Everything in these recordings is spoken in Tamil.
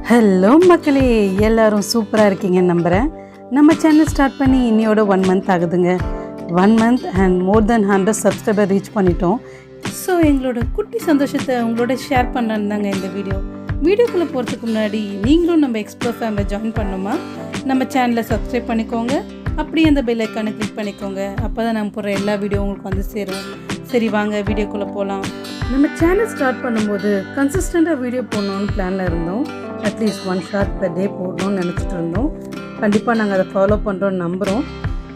ஹலோ மக்களே, எல்லாரும் சூப்பராக இருக்கீங்கன்னு நம்புகிறேன். நம்ம சேனல் ஸ்டார்ட் பண்ணி இன்னையோட 1 month ஆகுதுங்க. 1 month and more then 100 subscriber reach பண்ணிட்டோம். ஸோ எங்களோட குட்டி சந்தோஷத்தை உங்களோட ஷேர் பண்ணலான்னு தாங்க இந்த வீடியோக்குள்ளே போகிறதுக்கு முன்னாடி நீங்களும் நம்ம எக்ஸ்ப்ளோர் ஃபேமிலியை ஜாயின் பண்ணணுமா? நம்ம சேனலை சப்ஸ்கிரைப் பண்ணிக்கோங்க, அப்படியே அந்த பெல் ஐக்கானை கிளிக் பண்ணிக்கோங்க. அப்போ தான் நம்ம போடுற எல்லா வீடியோ உங்களுக்கு வந்து சேரும். சரி வாங்க வீடியோக்குள்ளே போகலாம். நம்ம சேனல் ஸ்டார்ட் பண்ணும்போது கன்சிஸ்டண்ட்டாக வீடியோ போடணுன்னு பிளானில் இருந்தோம். அட்லீஸ்ட் 1 shot per day போடணும்னு நினச்சிட்டு இருந்தோம். கண்டிப்பாக நாங்கள் அதை ஃபாலோ பண்ணுறோன்னு நம்புகிறோம்.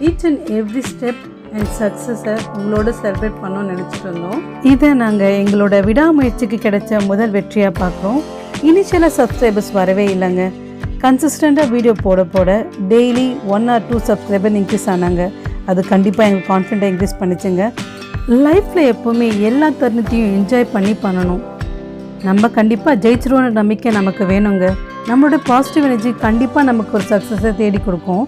Each and every step and சக்ஸஸை உங்களோட செலிப்ரேட் பண்ணோன்னு நினச்சிட்டு இருந்தோம். இதை நாங்கள் எங்களோட விடாமுயற்சிக்கு கிடைச்ச முதல் வெற்றியாக பார்க்குறோம். இனிஷியலாக சப்ஸ்கிரைபர்ஸ் வரவே இல்லைங்க. கன்சிஸ்டண்ட்டாக வீடியோ போட டெய்லி 1 or 2 சப்ஸ்கிரைபர் இன்க்ரீஸ் ஆனாங்க. அது கண்டிப்பாக எங்களுக்கு கான்ஃபிடென்ட்டாக இன்க்ரீஸ் பண்ணிச்சுங்க. லைஃப்பில் எப்போவுமே எல்லா தருணத்தையும் என்ஜாய் பண்ணணும். நம்ம கண்டிப்பாக ஜெயிச்சிருவோன்ற நம்பிக்கை நமக்கு வேணுங்க. நம்மளோட பாசிட்டிவ் எனர்ஜி கண்டிப்பாக நமக்கு ஒரு சக்ஸஸை தேடி கொடுக்கும்.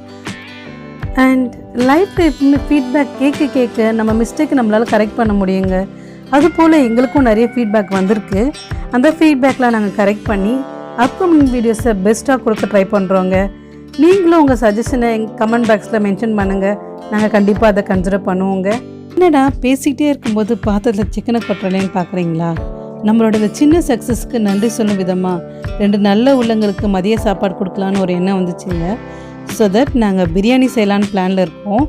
அண்ட் லைஃப்பில் எப்பவுமே ஃபீட்பேக் கேட்க நம்ம மிஸ்டேக் நம்மளால் கரெக்ட் பண்ண முடியுங்க. அதுபோல் எங்களுக்கும் நிறைய ஃபீட்பேக் வந்திருக்கு. அந்த ஃபீட்பேக்லாம் நாங்கள் கரெக்ட் பண்ணி அப்கமிங் வீடியோஸை பெஸ்ட்டாக கொடுக்க ட்ரை பண்ணுறோங்க. நீங்களும் உங்கள் சஜஷனை எங்கள் கமெண்ட் பாக்ஸில் மென்ஷன் பண்ணுங்கள். நாங்கள் கண்டிப்பாக அதை கன்சிடர் பண்ணுவோங்க. என்னடா பேசிக்கிட்டே இருக்கும்போது பாத்திரத்தில் சிக்கனை கொட்டுறேன்னு பார்க்குறீங்களா? நம்மளோட சின்ன சக்ஸஸ்க்கு நன்றி சொல்லும் விதமாக 2 நல்ல உள்ளங்களுக்கு மதிய சாப்பாடு கொடுக்கலான்னு ஒரு எண்ணம் வந்துச்சுங்க. ஸோ தட் நாங்கள் பிரியாணி செய்யலான்னு பிளானில் இருக்கோம்.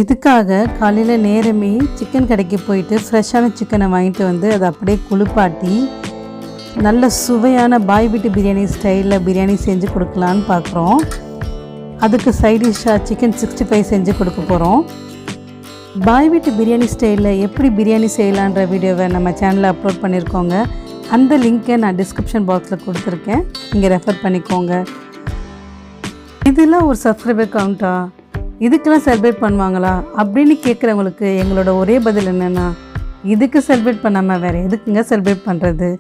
இதுக்காக காலையில் நேரமே சிக்கன் கடைக்கு போயிட்டு ஃப்ரெஷ்ஷான சிக்கனை வாங்கிட்டு வந்து அதை அப்படியே குளிப்பாட்டி நல்ல சுவையான பாய் வீட்டு பிரியாணி ஸ்டைலில் பிரியாணி செஞ்சு கொடுக்கலான்னு பார்க்குறோம். அதுக்கு சைட் டிஷ்ஷாக சிக்கன் 65 செஞ்சு கொடுக்க போகிறோம். பாய் வீட்டு பிரியாணி ஸ்டைலில் எப்படி பிரியாணி செய்யலான்ற வீடியோவை நம்ம சேனலில் அப்லோட் பண்ணியிருக்கோங்க. அந்த லிங்க்கை நான் டிஸ்கிரிப்ஷன் பாக்ஸில் கொடுத்துருக்கேன், நீங்கள் ரெஃபர் பண்ணிக்கோங்க. இதெல்லாம் ஒரு சப்ஸ்கிரைபர் கவுண்டா, இதுக்கெல்லாம் செலிப்ரேட் பண்ணுவாங்களா அப்படின்னு கேட்குறவங்களுக்கு எங்களோட ஒரே பதில் என்னென்னா, இதுக்கு செலிப்ரேட் பண்ணாமல் வேறு எதுக்குங்க செலிப்ரேட் பண்ணுறது?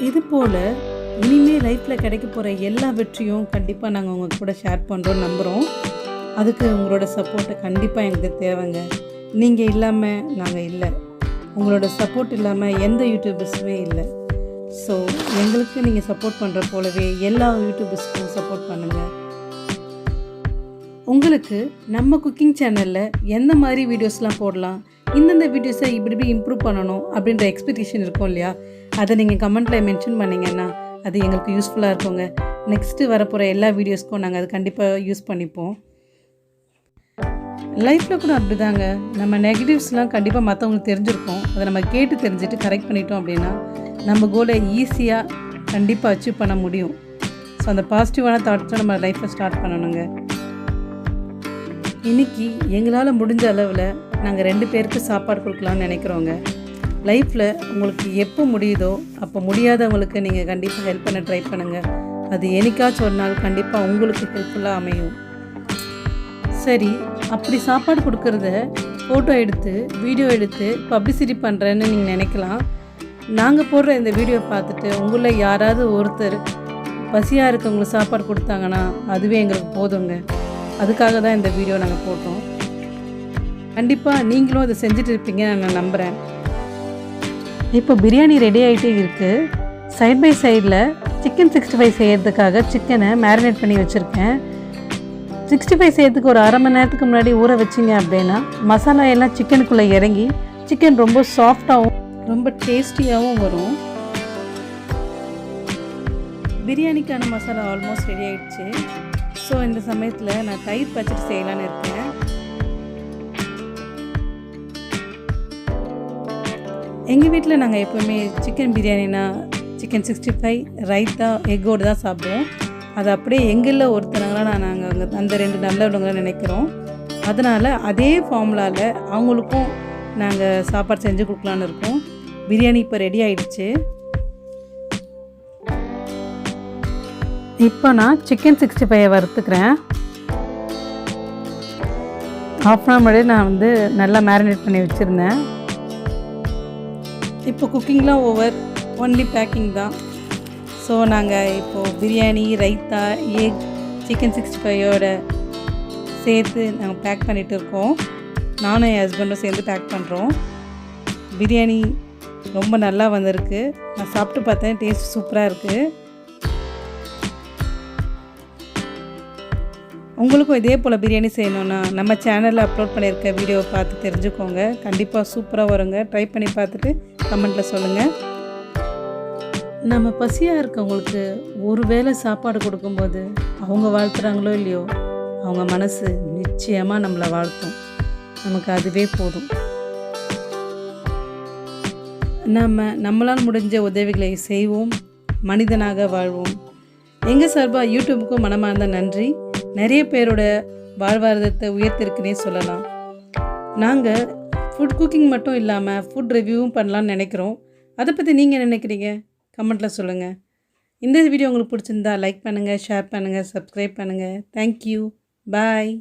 இது போல் இனிமேல் லைஃப்பில் கிடைக்க போகிற எல்லா வெற்றியும் கண்டிப்பாக நாங்கள் உங்கள் கூட ஷேர் பண்ணுறோன்னு நம்புகிறோம். அதுக்கு உங்களோட சப்போர்ட்டை கண்டிப்பாக எங்களுக்கு தேவைங்க. நீங்கள் இல்லாமல் நாங்கள் இல்லை, உங்களோட சப்போர்ட் இல்லாமல் எந்த யூடியூபர்ஸுமே இல்லை. ஸோ எங்களுக்கு நீங்கள் சப்போர்ட் பண்ணுற போலவே எல்லா யூடியூபர்ஸ்க்கும் சப்போர்ட் பண்ணுங்கள். உங்களுக்கு நம்ம குக்கிங் சேனலில் எந்த மாதிரி வீடியோஸ்லாம் போடலாம், இந்தந்த வீடியோஸை இப்படி இம்ப்ரூவ் பண்ணணும் அப்படின்ற எக்ஸ்பெக்டேஷன் இருக்கும் இல்லையா? அதை நீங்கள் கமெண்ட்டில் மென்ஷன் பண்ணிங்கன்னா அது எங்களுக்கு யூஸ்ஃபுல்லாக இருக்குங்க. நெக்ஸ்ட்டு வரப்போகிற எல்லா வீடியோஸ்க்கும் நாங்கள் அது கண்டிப்பாக யூஸ் பண்ணிப்போம். லைஃப்பில் கூட அப்படி தாங்க, நம்ம நெகட்டிவ்ஸ்லாம் கண்டிப்பாக மற்றவங்களுக்கு தெரிஞ்சிருக்கோம். அதை நம்ம கேட்டு தெரிஞ்சுட்டு கரெக்ட் பண்ணிட்டோம் அப்படின்னா நம்ம கோலை ஈஸியாக கண்டிப்பாக அச்சீவ் பண்ண முடியும். ஸோ அந்த பாசிட்டிவான தாட்ஸை நம்ம லைஃப்பை ஸ்டார்ட் பண்ணணுங்க. இன்றைக்கி எங்களால் முடிஞ்ச அளவில் நாங்கள் 2 பேருக்கு சாப்பாடு கொடுக்கலான்னு நினைக்கிறோங்க. லைஃப்பில் உங்களுக்கு எப்போ முடியுதோ அப்போ முடியாதவங்களுக்கு நீங்கள் கண்டிப்பாக ஹெல்ப் பண்ண ட்ரை பண்ணுங்கள். அது என்னைக்காச்சும் ஒரு நாள் கண்டிப்பாக உங்களுக்கு ஹெல்ப்ஃபுல்லாக அமையும். சரி, அப்படி சாப்பாடு கொடுக்குறத ஃபோட்டோ எடுத்து வீடியோ எடுத்து பப்ளிசிட்டி பண்ணுறேன்னு நீங்கள் நினைக்கலாம். நாங்கள் போடுற இந்த வீடியோ பார்த்துட்டு உங்களில் யாராவது ஒருத்தர் பசியாக இருக்கவங்களுக்கு சாப்பாடு கொடுத்தாங்கன்னா அதுவே எங்களுக்கு போதுங்க. அதுக்காக தான் இந்த வீடியோ நாங்கள் போட்டோம். கண்டிப்பாக நீங்களும் அதை செஞ்சுட்டு இருப்பீங்கன்னு நான் நம்புகிறேன். இப்போ பிரியாணி ரெடி ஆகிட்டே இருக்குது. சைட் பை சைடில் சிக்கன் 65 செய்கிறதுக்காக சிக்கனை மேரினேட் பண்ணி வச்சுருக்கேன். 65 செய்யறதுக்கு ஒரு 1/2 மணி நேரத்துக்கு முன்னாடி ஊற வச்சிங்க அப்படின்னா மசாலா எல்லாம் சிக்கனுக்குள்ளே இறங்கி சிக்கன் ரொம்ப சாஃப்டாகவும் ரொம்ப டேஸ்டியாகவும் வரும். பிரியாணிக்கான மசாலா ஆல்மோஸ்ட் ரெடி ஆகிடுச்சு. ஸோ இந்த சமயத்தில் நான் தயிர் பச்சடி செய்யலான்னு இருக்கேன். எங்கள் வீட்டில் நாங்கள் எப்போவுமே சிக்கன் பிரியாணினா சிக்கன் 65 ரைத்தா எக்கோடு தான் சாப்பிடுவோம். அது அப்படியே எங்களில் ஒருத்தனங்களாம் நாங்கள் அந்த 2 நல்லவங்களாம் நினைக்கிறோம். அதனால் அதே ஃபார்முலாவில் அவங்களுக்கும் நாங்கள் சாப்பாடு செஞ்சு கொடுக்கலான்னு இருக்கோம். பிரியாணி இப்போ ரெடி ஆகிடுச்சு. இப்போ நான் சிக்கன் 65 வறுத்துக்கிறேன். 1/2 hour முன்னாடி நான் நல்லா மேரினேட் பண்ணி வச்சுருந்தேன். இப்போ குக்கிங்லாம் ஓவர், ஒன்லி பேக்கிங் தான். ஸோ நாங்கள் இப்போது பிரியாணி ரைத்தா எக் சிக்கன் 65 சேர்த்து நாங்கள் பேக் பண்ணிகிட்டு இருக்கோம். நானும் என் ஹஸ்பண்டும் சேர்ந்து பேக் பண்ணுறோம். பிரியாணி ரொம்ப நல்லா வந்திருக்கு. நான் சாப்பிட்டு பார்த்தேன், டேஸ்ட் சூப்பராக இருக்குது. உங்களுக்கும் இதே போல் பிரியாணி செய்யணுன்னா நம்ம சேனலில் அப்லோட் பண்ணியிருக்க வீடியோவை பார்த்து தெரிஞ்சுக்கோங்க. கண்டிப்பாக சூப்பராக வருங்க. ட்ரை பண்ணி பார்த்துட்டு கமெண்ட்டில் சொல்லுங்கள். நம்ம பசியாக இருக்கவங்களுக்கு ஒரு வேளை சாப்பாடு கொடுக்கும்போது அவங்க வாழ்த்துறாங்களோ இல்லையோ, அவங்க மனசு நிச்சயமாக நம்மளை வாழ்த்தும். நமக்கு அதுவே போதும். நம்மளால் முடிஞ்ச உதவிகளை செய்வோம், மனிதனாக வாழ்வோம். எங்கள் சார்பாக யூடியூபுக்கும் மனமார்ந்த நன்றி. நிறைய பேரோட வாழ்வாதாரத்தை உயர்த்திருக்குன்னே சொல்லலாம். நாங்கள் ஃபுட் குக்கிங் மட்டும் இல்லாமல் ஃபுட் ரிவ்யூவும் பண்ணலான்னு நினைக்கிறோம். அதை பற்றி நீங்கள் நினைக்கிறீங்க? கமெண்ட்டில் சொல்லுங்கள். இந்த வீடியோ உங்களுக்கு பிடிச்சிருந்தா லைக் பண்ணுங்கள், ஷேர் பண்ணுங்கள், சப்ஸ்கிரைப் பண்ணுங்கள். தேங்க்யூ. பாய்.